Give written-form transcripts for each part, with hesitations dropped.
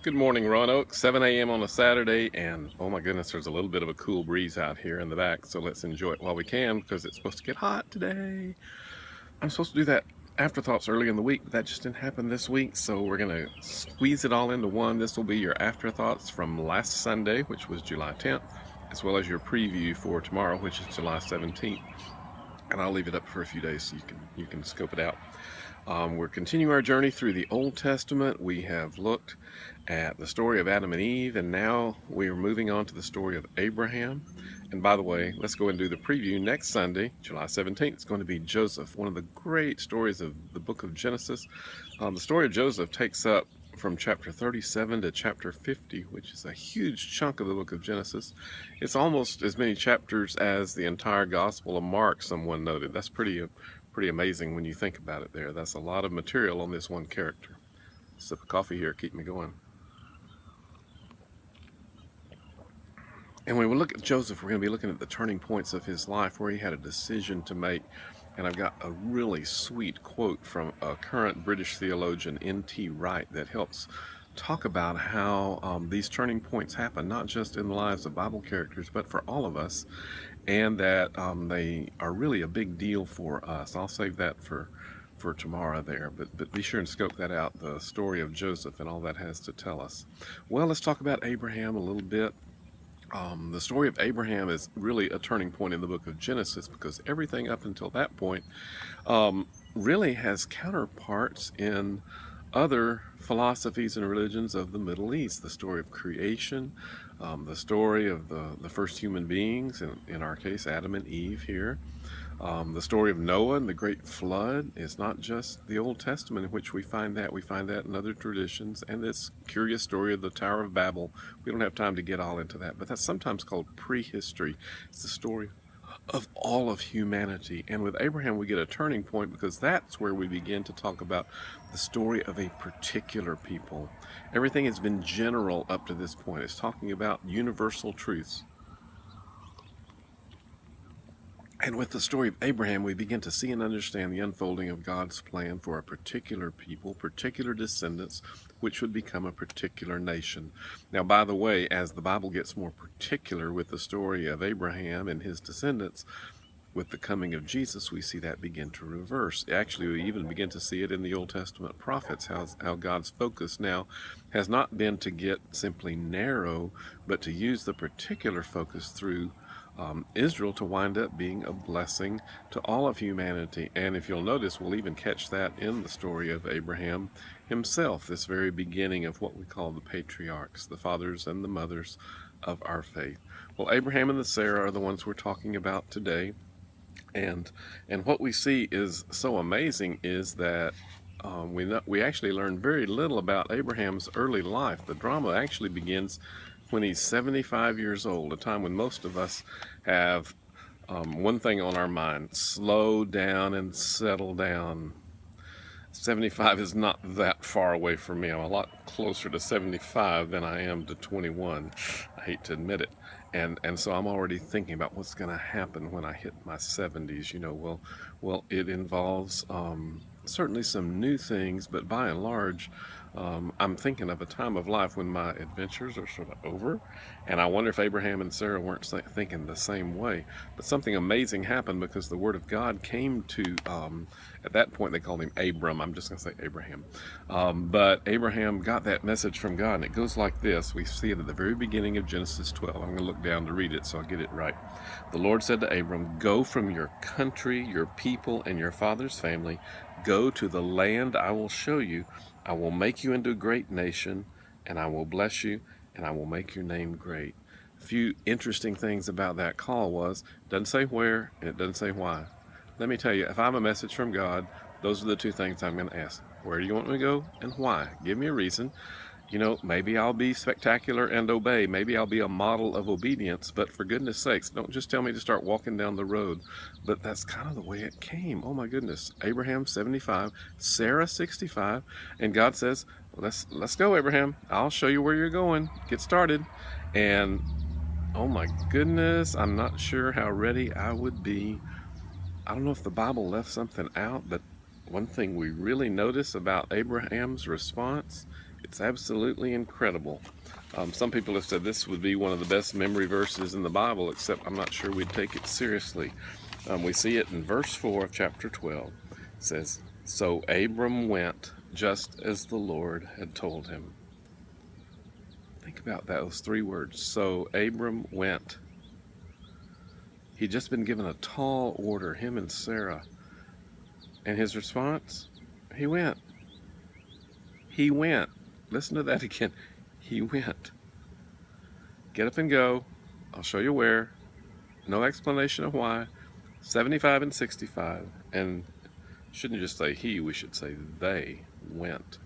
Good morning, Roanoke. 7 a.m. on a Saturday, and oh my goodness, there's a little bit of a cool breeze out here in the back, so let's enjoy it while we can because it's supposed to get hot today. I'm supposed to do that Afterthoughts early in the week, but that just didn't happen this week, so we're going to squeeze it all into one. This will be your Afterthoughts from last Sunday, which was July 10th, as well as your preview for tomorrow, which is July 17th. And I'll leave it up for a few days so you can scope it out. We're continuing our journey through the Old Testament. We have looked at the story of Adam and Eve, and now we are moving on to the story of Abraham. And by the way, let's go and do the preview next Sunday, July 17th. It's going to be Joseph, one of the great stories of the book of Genesis. The story of Joseph takes up from chapter 37 to chapter 50, which is a huge chunk of the book of Genesis. It's almost as many chapters as the entire Gospel of Mark, someone noted. That's pretty amazing when you think about it there. That's a lot of material on this one character. A sip of coffee here, keep me going. And when we look at Joseph, we're going to be looking at the turning points of his life where he had a decision to make. And I've got a really sweet quote from a current British theologian, N.T. Wright, that helps talk about how these turning points happen, not just in the lives of Bible characters, but for all of us, and that they are really a big deal for us. I'll save that for tomorrow there, but be sure and scope that out, the story of Joseph and all that has to tell us. Well, let's talk about Abraham a little bit. The story of Abraham is really a turning point in the book of Genesis because everything up until that point really has counterparts in other philosophies and religions of the Middle East. The story of creation, the story of the first human beings, in our case Adam and Eve here. The story of Noah and the great flood is not just the Old Testament in which we find that in other traditions, and this curious story of the Tower of Babel. We don't have time to get all into that, but that's sometimes called prehistory. It's the story of all of humanity. And with Abraham we get a turning point because that's where we begin to talk about the story of a particular people. Everything has been general up to this point. It's talking about universal truths. And with the story of Abraham, we begin to see and understand the unfolding of God's plan for a particular people, particular descendants, which would become a particular nation. Now, by the way, as the Bible gets more particular with the story of Abraham and his descendants, with the coming of Jesus, we see that begin to reverse. Actually, we even begin to see it in the Old Testament prophets, how God's focus now has not been to get simply narrow, but to use the particular focus through Israel to wind up being a blessing to all of humanity. And if you'll notice, we'll even catch that in the story of Abraham himself, this very beginning of what we call the patriarchs, the fathers and the mothers of our faith. Well, Abraham and Sarah are the ones we're talking about today. And what we see is so amazing is that we actually learn very little about Abraham's early life. The drama actually begins when he's 75 years old, a time when most of us have one thing on our mind: slow down and settle down. 75 is not that far away from me. I'm a lot closer to 75 than I am to 21. I hate to admit it. And so I'm already thinking about what's going to happen when I hit my 70s. Well, it involves certainly some new things, but by and large, I'm thinking of a time of life when my adventures are sort of over, and I wonder if Abraham and Sarah weren't thinking the same way. But something amazing happened because the Word of God came to, at that point they called him Abram. I'm just going to say Abraham. But Abraham got that message from God, and it goes like this. We see it at the very beginning of Genesis 12. I'm going to look down to read it so I get it right. The Lord said to Abram, "Go from your country, your people, and your father's family. Go to the land I will show you. I will make you into a great nation, and I will bless you, and I will make your name great." A few interesting things about that call was, it doesn't say where, and it doesn't say why. Let me tell you, if I have a message from God, those are the two things I'm going to ask. Where do you want me to go, and why? Give me a reason. Maybe I'll be spectacular and obey. Maybe I'll be a model of obedience, but for goodness sakes, don't just tell me to start walking down the road. But that's kind of the way it came. Oh my goodness. Abraham 75, Sarah 65, and God says, let's go, Abraham. I'll show you where you're going. Get started. And oh my goodness, I'm not sure how ready I would be. I don't know if the Bible left something out, but one thing we really notice about Abraham's response It's absolutely incredible. Some people have said this would be one of the best memory verses in the Bible, except I'm not sure we'd take it seriously. We see it in verse 4 of chapter 12. It says, "So Abram went just as the Lord had told him." Think about those three words. So Abram went. He'd just been given a tall order, him and Sarah. And his response? He went. He went. Listen to that again. He went. Get up and go. I'll show you where. No explanation of why. 75 and 65. And shouldn't just say he, we should say they went.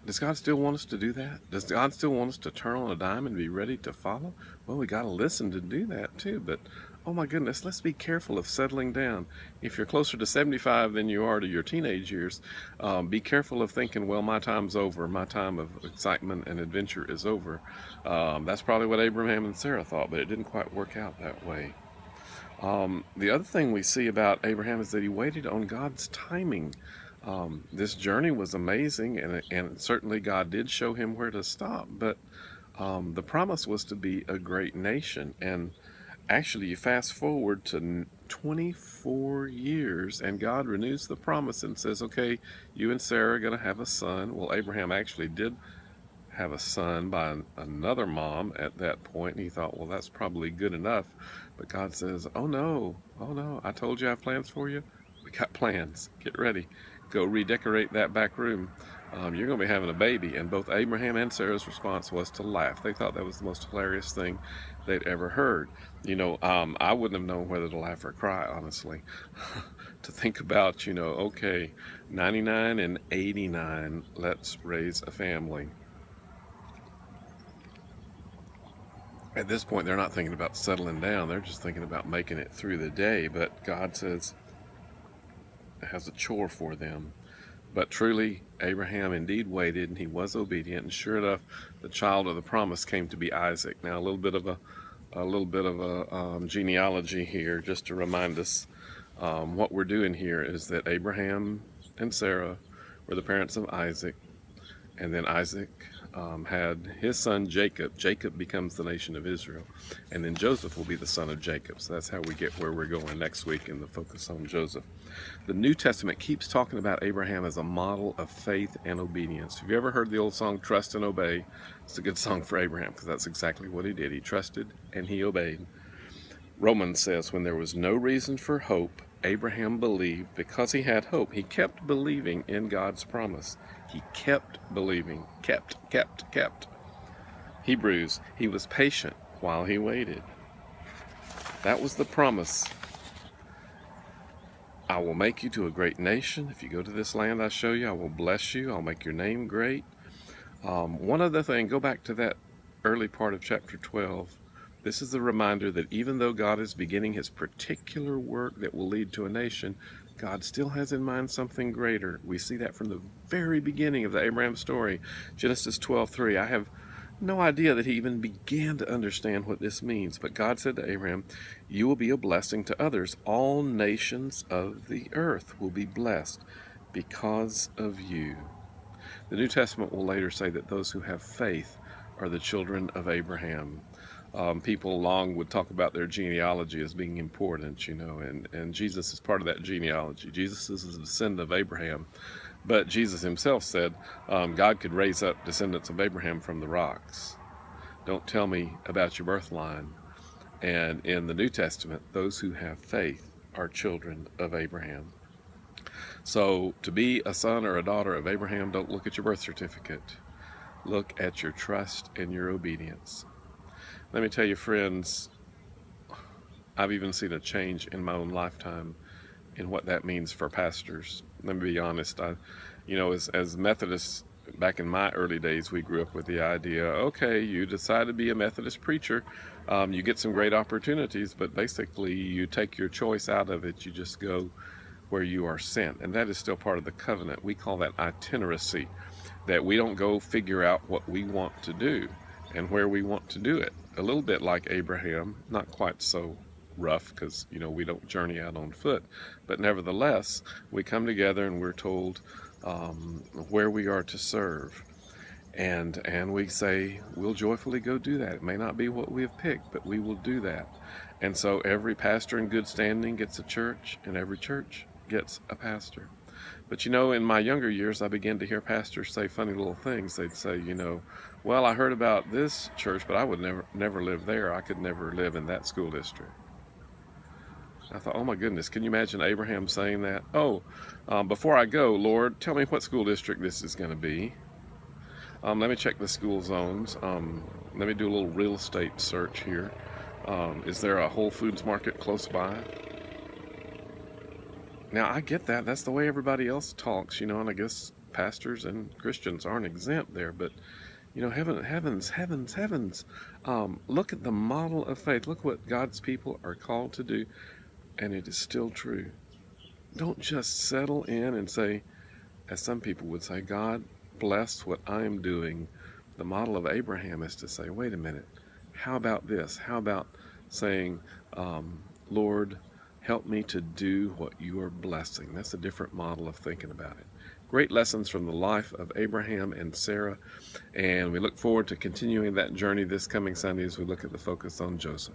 Does God still want us to do that? Does God still want us to turn on a dime and be ready to follow? Well, we got to listen to do that too. But, oh my goodness, let's be careful of settling down. If you're closer to 75 than you are to your teenage years, be careful of thinking, well, my time's over. My time of excitement and adventure is over. That's probably what Abraham and Sarah thought, but it didn't quite work out that way. The other thing we see about Abraham is that he waited on God's timing. This journey was amazing, and certainly God did show him where to stop, but the promise was to be a great nation. And actually, you fast forward to 24 years, and God renews the promise and says, okay, you and Sarah are going to have a son. Well, Abraham actually did have a son by another mom at that point, and he thought, well, that's probably good enough. But God says, oh no, I told you I have plans for you. We got plans. Get ready. Go redecorate that back room. You're going to be having a baby. And both Abraham and Sarah's response was to laugh. They thought that was the most hilarious thing they'd ever heard. I wouldn't have known whether to laugh or cry, honestly. To think about, okay, 99 and 89, let's raise a family. At this point, they're not thinking about settling down. They're just thinking about making it through the day. But God says, has a chore for them. But truly, Abraham indeed waited, and he was obedient. And sure enough, the child of the promise came to be Isaac. Now, a little bit of a genealogy here, just to remind us. What we're doing here is that Abraham and Sarah were the parents of Isaac, and then Isaac had his son Jacob. Jacob becomes the nation of Israel, and then Joseph will be the son of Jacob. So that's how we get where we're going next week in the focus on Joseph. The New Testament keeps talking about Abraham as a model of faith and obedience. Have you ever heard the old song, Trust and Obey? It's a good song for Abraham because that's exactly what he did. He trusted and he obeyed. Romans says, when there was no reason for hope, Abraham believed because he had hope. He kept believing in God's promise. He kept believing. Kept. Hebrews, he was patient while he waited. That was the promise. I will make you to a great nation. If you go to this land I show you, I will bless you. I'll make your name great. One other thing, go back to that early part of chapter 12. This is a reminder that even though God is beginning his particular work that will lead to a nation, God still has in mind something greater. We see that from the very beginning of the Abraham story, Genesis 12:3. I have no idea that he even began to understand what this means, but God said to Abraham, you will be a blessing to others. All nations of the earth will be blessed because of you. The New Testament will later say that those who have faith are the children of Abraham. People long would talk about their genealogy as being important, and Jesus is part of that genealogy. Jesus is a descendant of Abraham, but Jesus himself said God could raise up descendants of Abraham from the rocks. Don't tell me about your birth line. And in the New Testament, those who have faith are children of Abraham. So to be a son or a daughter of Abraham, don't look at your birth certificate. Look at your trust and your obedience. Let me tell you, friends, I've even seen a change in my own lifetime in what that means for pastors. Let me be honest. As Methodists, back in my early days, we grew up with the idea, okay, you decide to be a Methodist preacher, you get some great opportunities, but basically you take your choice out of it. You just go where you are sent. And that is still part of the covenant. We call that itineracy, that we don't go figure out what we want to do and where we want to do it. A little bit like Abraham, not quite so rough because, we don't journey out on foot. But nevertheless, we come together and we're told, where we are to serve. And we say we'll joyfully go do that. It may not be what we have picked, but we will do that. And so every pastor in good standing gets a church, and every church gets a pastor. But in my younger years, I began to hear pastors say funny little things. They'd say, well, I heard about this church, but I would never live there. I could never live in that school district. I thought, oh my goodness, can you imagine Abraham saying that? Oh, before I go, Lord, tell me what school district this is going to be. Let me check the school zones. Let me do a little real estate search here. Is there a Whole Foods market close by? Now, I get that. That's the way everybody else talks, and I guess pastors and Christians aren't exempt there. But, heavens. Look at the model of faith. Look what God's people are called to do, and it is still true. Don't just settle in and say, as some people would say, God bless what I am doing. The model of Abraham is to say, wait a minute, how about this? How about saying, Lord, help me to do what you are blessing? That's a different model of thinking about it. Great lessons from the life of Abraham and Sarah, and we look forward to continuing that journey this coming Sunday as we look at the focus on Joseph.